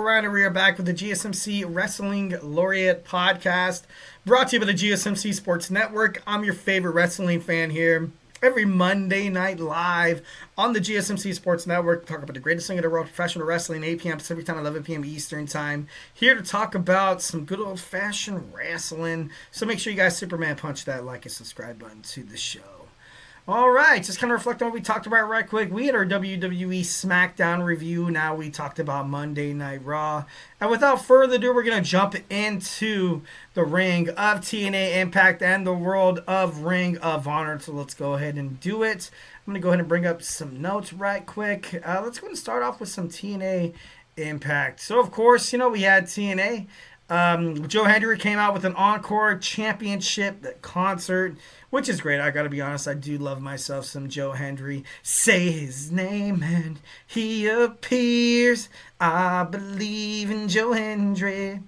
Ryan, and we are back with the GSMC Wrestling Laureate podcast, brought to you by the GSMC Sports Network. I'm your favorite wrestling fan here. Every Monday night live on the GSMC Sports Network, talk about the greatest thing in the world, professional wrestling, 8 p.m. Pacific time, 11 p.m. Eastern time. Here to talk about some good old-fashioned wrestling. So make sure you guys Superman punch that like and subscribe button to the show. All right, just kind of reflect on what we talked about right quick. We had our WWE SmackDown review. Now we talked about Monday Night Raw. And without further ado, we're going to jump into the ring of TNA Impact and the world of Ring of Honor. So let's go ahead and do it. I'm going to go ahead and bring up some notes right quick. Let's go ahead and start off with some TNA Impact. So, of course, we had TNA. Joe Hendry came out with an Encore Championship concert, which is great. I gotta be honest, I do love myself some Joe Hendry. Say his name and he appears. I believe in Joe Hendry.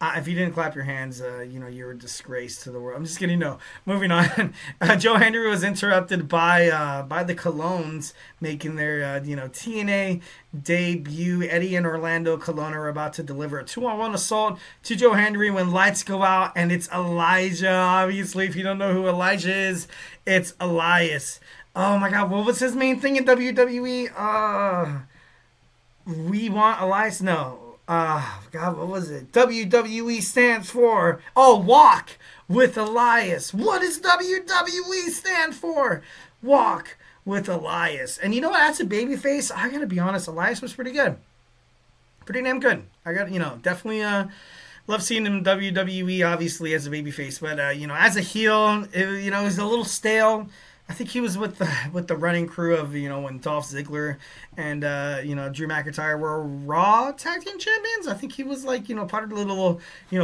If you didn't clap your hands, you're a disgrace to the world. I'm just kidding. No. Moving on. Joe Hendry was interrupted by the Colognes making their TNA debut. Eddie and Orlando Colon are about to deliver a 2-on-1 assault to Joe Hendry when lights go out, and it's Elijah. Obviously, if you don't know who Elijah is, it's Elias. Oh my God, what was his main thing in WWE? We want Elias? No. God, what was it? WWE stands for, Walk with Elias. What does WWE stand for? Walk with Elias. And you know what? That's a babyface. I gotta be honest, Elias was pretty good. Pretty damn good. I got, definitely, love seeing him in WWE, obviously, as a babyface. But, as a heel, it was a little stale. I think he was with the running crew of, when Dolph Ziggler and, Drew McIntyre were Raw Tag Team Champions. I think he was, part of the little,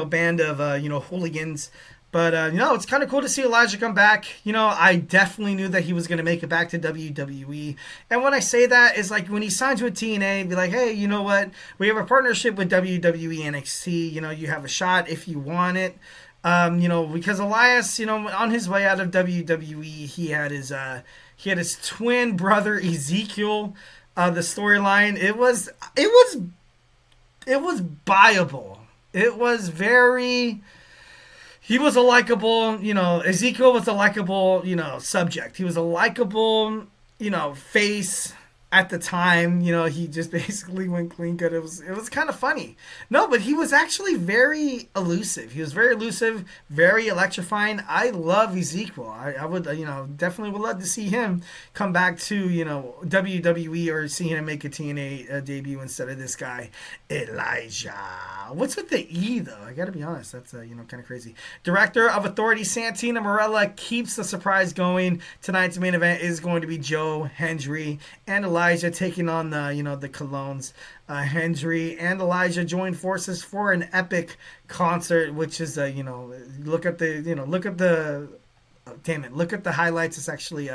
band of, hooligans. But, it's kind of cool to see Elijah come back. I definitely knew that he was going to make it back to WWE. And when I say that, is like when he signs with TNA, be like, hey, you know what? We have a partnership with WWE NXT. You have a shot if you want it. Because Elias, on his way out of WWE, he had his twin brother Ezekiel. The storyline, it was buyable. It was very. He was a likable, Ezekiel was a likable, subject. He was a likable, face. At the time, he just basically went clean cut. It was kind of funny. No, but he was actually very elusive. He was very elusive, very electrifying. I love Ezekiel. I would, definitely would love to see him come back to, WWE or see him make a TNA debut instead of this guy, Elijah. What's with the E, though? I got to be honest. That's, kind of crazy. Director of Authority, Santina Marella, keeps the surprise going. Tonight's main event is going to be Joe Hendry and Elijah taking on the Colognes. Hendry and Elijah join forces for an epic concert, which is look at the highlights. It's actually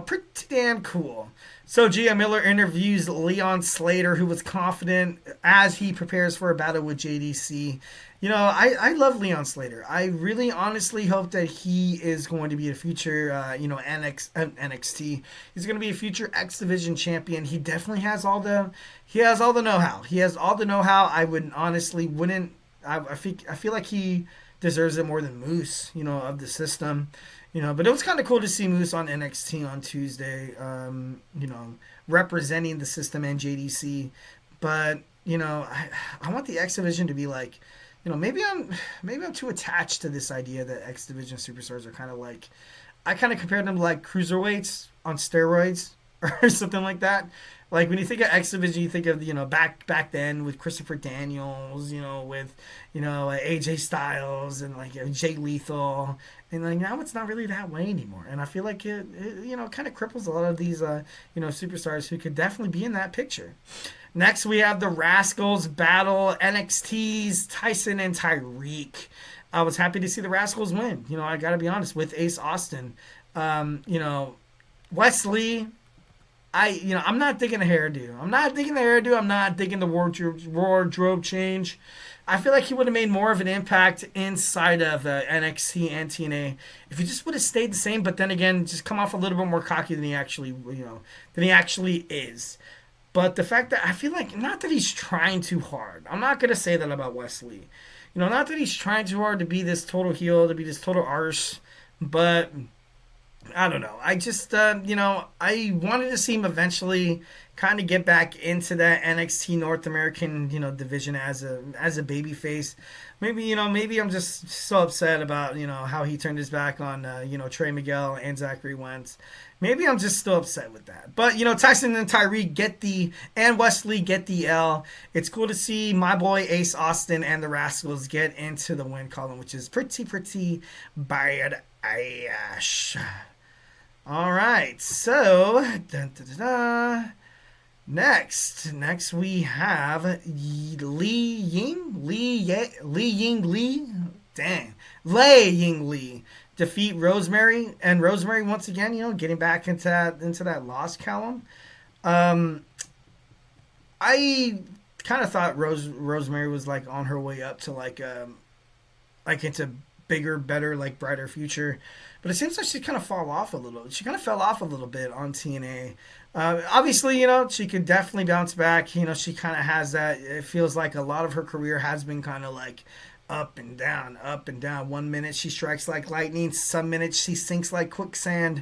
pretty damn cool. So Gia Miller interviews Leon Slater, who was confident as he prepares for a battle with JDC. I love Leon Slater. I really honestly hope that he is going to be a future, NXT. He's going to be a future X Division champion. He definitely has all the know-how. He has all the know-how. I would honestly wouldn't. I feel like he deserves it more than Moose, of the system. But it was kind of cool to see Moose on NXT on Tuesday, representing the system and JDC. But, I want the X Division to be like, maybe I'm too attached to this idea that X Division superstars are kind of like, I kind of compared them to like cruiserweights on steroids or something like that. Like when you think of X Division, you think of back then with Christopher Daniels, with AJ Styles and like Jay Lethal, and like now it's not really that way anymore. And I feel like it kind of cripples a lot of these superstars who could definitely be in that picture. Next, we have the Rascalz battle NXT's Tyson and Tyreek. I was happy to see the Rascalz win. I got to be honest, with Ace Austin. Wesley, I'm not digging the hairdo. I'm not digging the wardrobe change. I feel like he would have made more of an impact inside of NXT and TNA if he just would have stayed the same. But then again, just come off a little bit more cocky than he actually is. But the fact that I feel like, not that he's trying too hard. I'm not gonna say that about Wesley. Not that he's trying too hard to be this total heel, to be this total arse, but I don't know. I just, I wanted to see him eventually kind of get back into that NXT North American, division as a baby face. Maybe I'm just so upset about, how he turned his back on, Trey Miguel and Zachary Wentz. Maybe I'm just still upset with that. But, Tyson and Tyree and Wesley get the L. It's cool to see my boy Ace Austin and the Rascalz get into the win column, which is pretty bad ash. All right, so next we have Lei Ying Lee defeat Rosemary, and Rosemary once again, getting back into that loss column. I kind of thought Rosemary was like on her way up to like into bigger, better, like brighter future. But it seems like she kind of fell off a little bit on TNA. Obviously, she could definitely bounce back. She kind of has that. It feels like a lot of her career has been kind of like up and down, up and down. 1 minute she strikes like lightning. Some minutes she sinks like quicksand.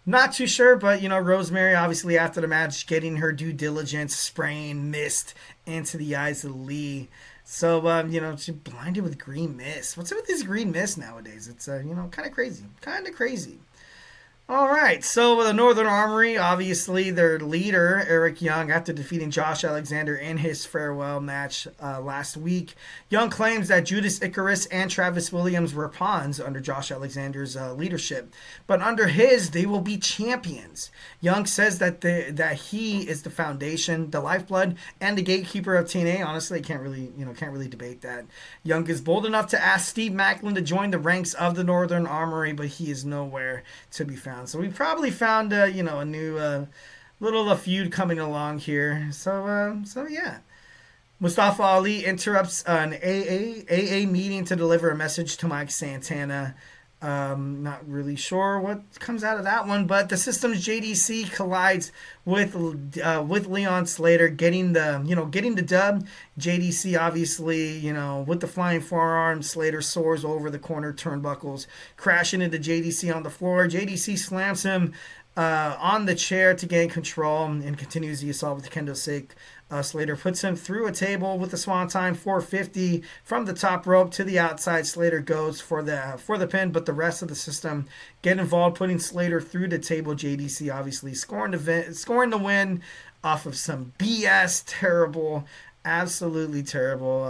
Not too sure, but, Rosemary, obviously, after the match, getting her due diligence, spraying mist into the eyes of Lee. So, she blinded with green mist. What's up with this green mist nowadays? It's, kind of crazy. All right, so the Northern Armory, obviously their leader, Eric Young, after defeating Josh Alexander in his farewell match last week. Young claims that Judas Icarus and Travis Williams were pawns under Josh Alexander's leadership, but under his, they will be champions. Young says that he is the foundation, the lifeblood, and the gatekeeper of TNA. Honestly, can't really debate that. Young is bold enough to ask Steve Maclin to join the ranks of the Northern Armory, but he is nowhere to be found. So we probably found a new little feud coming along here. So yeah. Mustafa Ali interrupts an AA meeting to deliver a message to Mike Santana. Not really sure what comes out of that one, but the System's JDC collides with Leon Slater, getting the dub. JDC obviously, with the flying forearm, Slater soars over the corner turnbuckles, crashing into JDC on the floor. JDC slams him on the chair to gain control and continues the assault with the kendo stick. Slater puts him through a table with the Swanton 450 from the top rope to the outside. Slater goes for the pin, but the rest of the System get involved, putting Slater through the table. JDC obviously scoring the win off of some BS. Terrible. Absolutely terrible,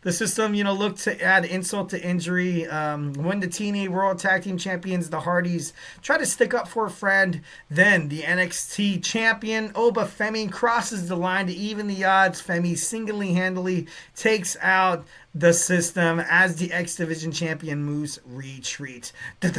The System, looked to add insult to injury. When the TNA World Tag Team Champions, the Hardys, try to stick up for a friend, then the NXT Champion, Oba Femi, crosses the line to even the odds. Femi single-handedly takes out the System as the X Division Champion Moose retreats. Which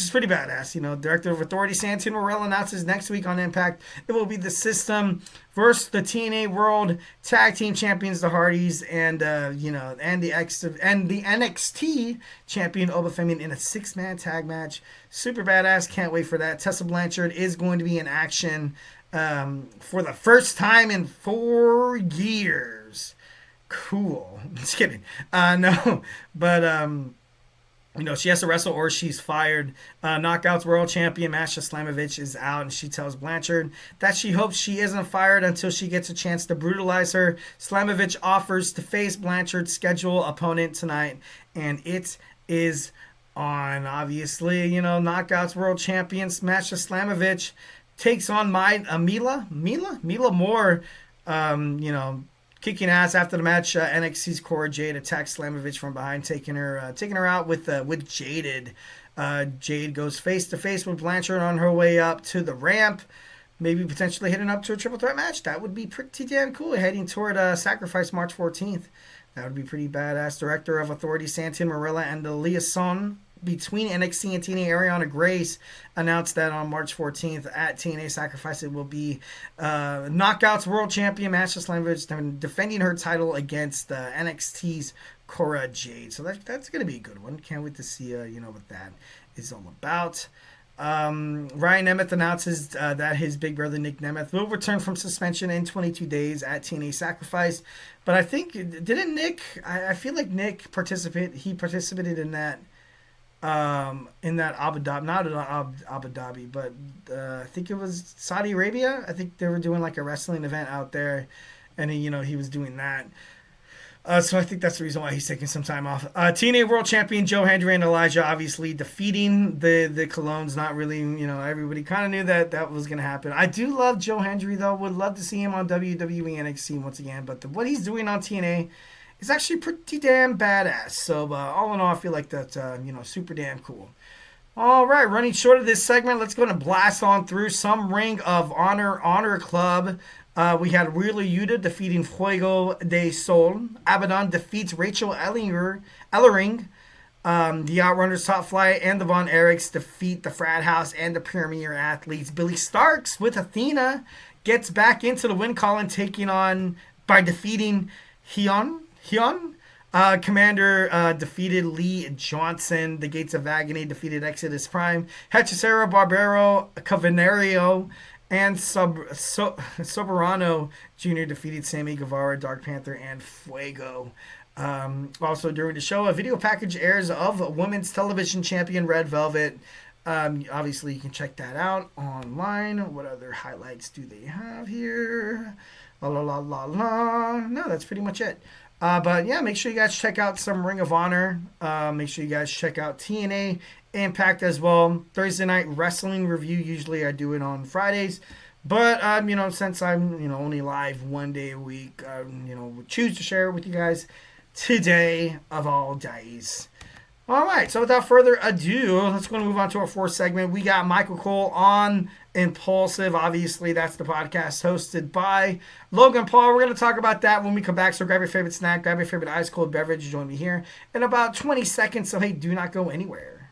is pretty badass. Director of Authority Santino Morella announces next week on Impact it will be the System versus the TNA World Tag Team Champions, the Hardys, and the NXT Champion Oba Femi in a 6-man tag match. Super badass. Can't wait for that. Tessa Blanchard is going to be in action for the first time in 4 years. Cool. Just kidding. No, but she has to wrestle or she's fired. Knockouts World Champion Masha Slamovich is out, and she tells Blanchard that she hopes she isn't fired until she gets a chance to brutalize her. Slamovich offers to face Blanchard's scheduled opponent tonight, and it is on. Obviously, Knockouts World Champion Masha Slamovich takes on Mila Moore, kicking ass after the match. NXT's Cora Jade attacks Slamovich from behind, taking her out with Jaded. Jade goes face to face with Blanchard on her way up to the ramp, maybe potentially heading up to a triple threat match. That would be pretty damn cool. Heading toward Sacrifice March 14th. That would be pretty badass. Director of Authority Santino Morella and the liaison between NXT and TNA, Ariana Grace, announced that on March 14th at TNA Sacrifice it will be Knockouts World Champion Masha Slamovich defending her title against NXT's Cora Jade. So that's going to be a good one. Can't wait to see what that is all about. Ryan Nemeth announces that his big brother Nick Nemeth will return from suspension in 22 days at TNA Sacrifice. But I think didn't Nick? I feel like Nick participated. He participated in that Abu Dhabi, not in Abu Dhabi, but I think it was Saudi Arabia. I think they were doing like a wrestling event out there, and he was doing that. So I think that's the reason why he's taking some time off. TNA World Champion Joe Hendry and Elijah obviously defeating the Colognes. Not really, everybody kind of knew that was going to happen. I do love Joe Hendry, though. Would love to see him on WWE NXT once again. But what he's doing on TNA is actually pretty damn badass. So all in all, I feel like that's, super damn cool. All right, running short of this segment, let's go and blast on through some Ring of Honor Club. We had Wheeler Yuta defeating Fuego de Sol. Abaddon defeats Rachel Ellering. The Outrunners Top Flight and the Von Erichs defeat the Frat House and the Premier Athletes. Billie Starkz with Athena gets back into the win column, taking on by defeating Hyun. Commander defeated Lee Johnson. The Gates of Agony defeated Exodus Prime. Hechicero, Barbaro, Cavernario, and Soberano Jr. defeated Sammy Guevara, Dark Panther, and Fuego. Also during the show, a video package airs of Women's Television Champion Red Velvet. Obviously, you can check that out online. What other highlights do they have here? No, that's pretty much it. But yeah, make sure you guys check out some Ring of Honor. Make sure you guys check out TNA Impact as well. Thursday night wrestling review. Usually I do it on Fridays. But, since I'm, only live one day a week, choose to share it with you guys today of all days. All right, so without further ado, let's go and move on to our fourth segment. We got Michael Cole on Impulsive. Obviously, that's the podcast hosted by Logan Paul. We're going to talk about that when we come back. So grab your favorite snack, grab your favorite ice cold beverage. Join me here in about 20 seconds. So, hey, do not go anywhere.